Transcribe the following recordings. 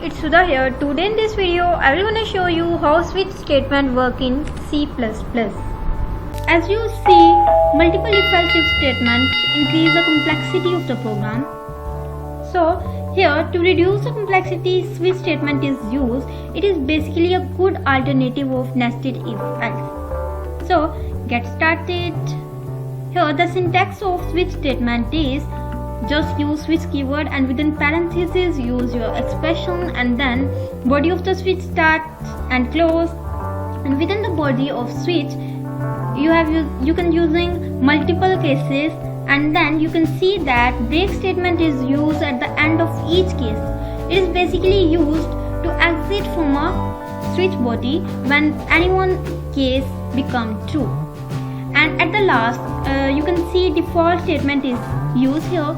it's Huda here. Today in this video I will gonna show you how switch statement work in C++. As you see, multiple if-else statements increase the complexity of the program. So here, to reduce the complexity, switch statement is used. It is basically a good alternative of nested if-else. So get started. Here the syntax of switch statement is just use switch keyword and within parentheses use your expression, and then body of the switch start and close, and within the body of switch you can using multiple cases, and then you can see that break statement is used at the end of each case. It is basically used to exit from a switch body when any one case become true. And at the last you can see default statement is used here.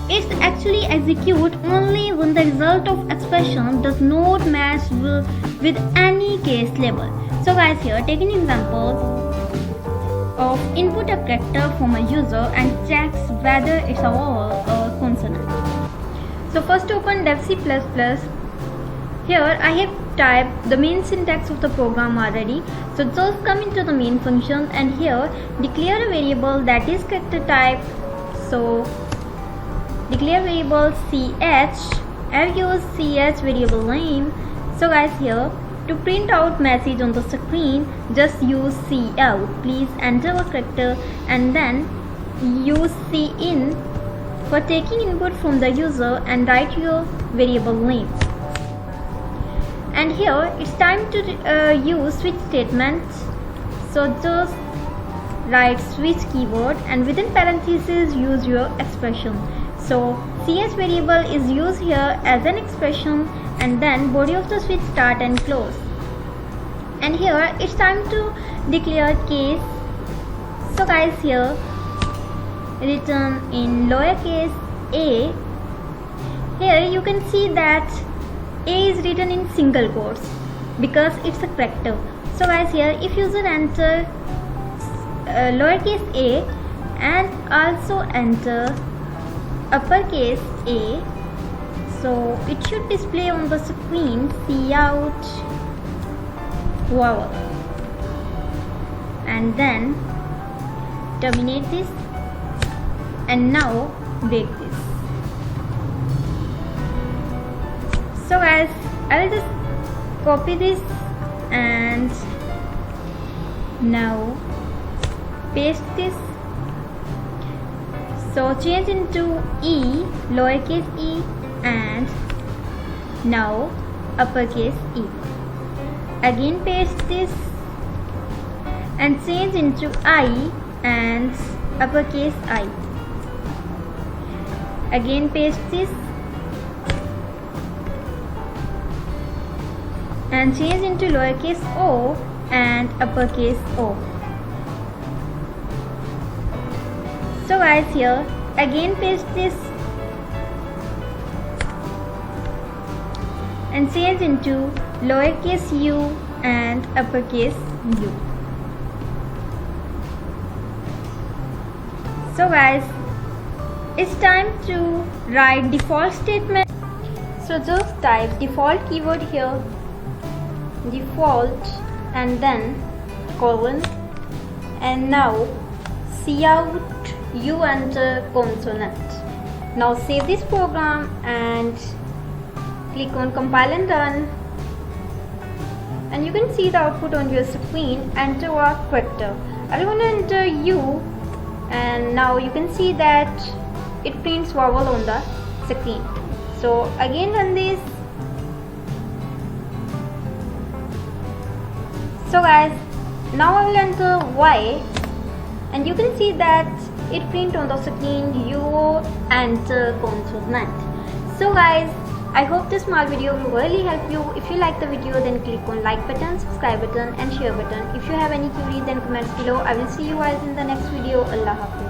It's actually execute only when the result of expression does not match with any case label. So guys, here take an example of input a character from a user and checks whether it's a vowel or consonant. So first open dev C++. Here I have typed the main syntax of the program already. So just come into the main function and here declare a variable that is character type. So declare variable ch, I'll use ch variable name. So guys, here to print out message on the screen, just use cout. Please enter a character and then use cin for taking input from the user and write your variable name. And here it's time to use switch statements. So just write switch keyword and within parentheses use your expression. So ch variable is used here as an expression, and then body of the switch start and close. And here it's time to declare case. So guys, here written in lowercase a. Here you can see that a is written in single quotes because it's a character. So guys, here if user enter lowercase a and also enter uppercase a, so it should display on the screen cout vowel, and then terminate this and now break this. So guys, I will just copy this and now paste this. So change into E, lowercase e, and now uppercase E. Again paste this and change into I and uppercase I. Again paste this and change into lowercase o and uppercase O. So guys, here again paste this and change into lowercase u and uppercase u. So guys, it's time to write default statement. So just type default keyword here, default, and then colon, and now cout you enter consonant. Now save this program and click on compile and run, and you can see the output on your screen. Enter a character. I'm going to enter U, and now you can see that it prints vowel on the screen. So again run this. So guys, now I will enter Y, and you can see that it print on the screen you enter consonant. So guys, I hope this small video will really help you. If you like the video, then click on like button, subscribe button and share button. If you have any query, then comments below. I will see you guys in the next video. Allah Hafiz.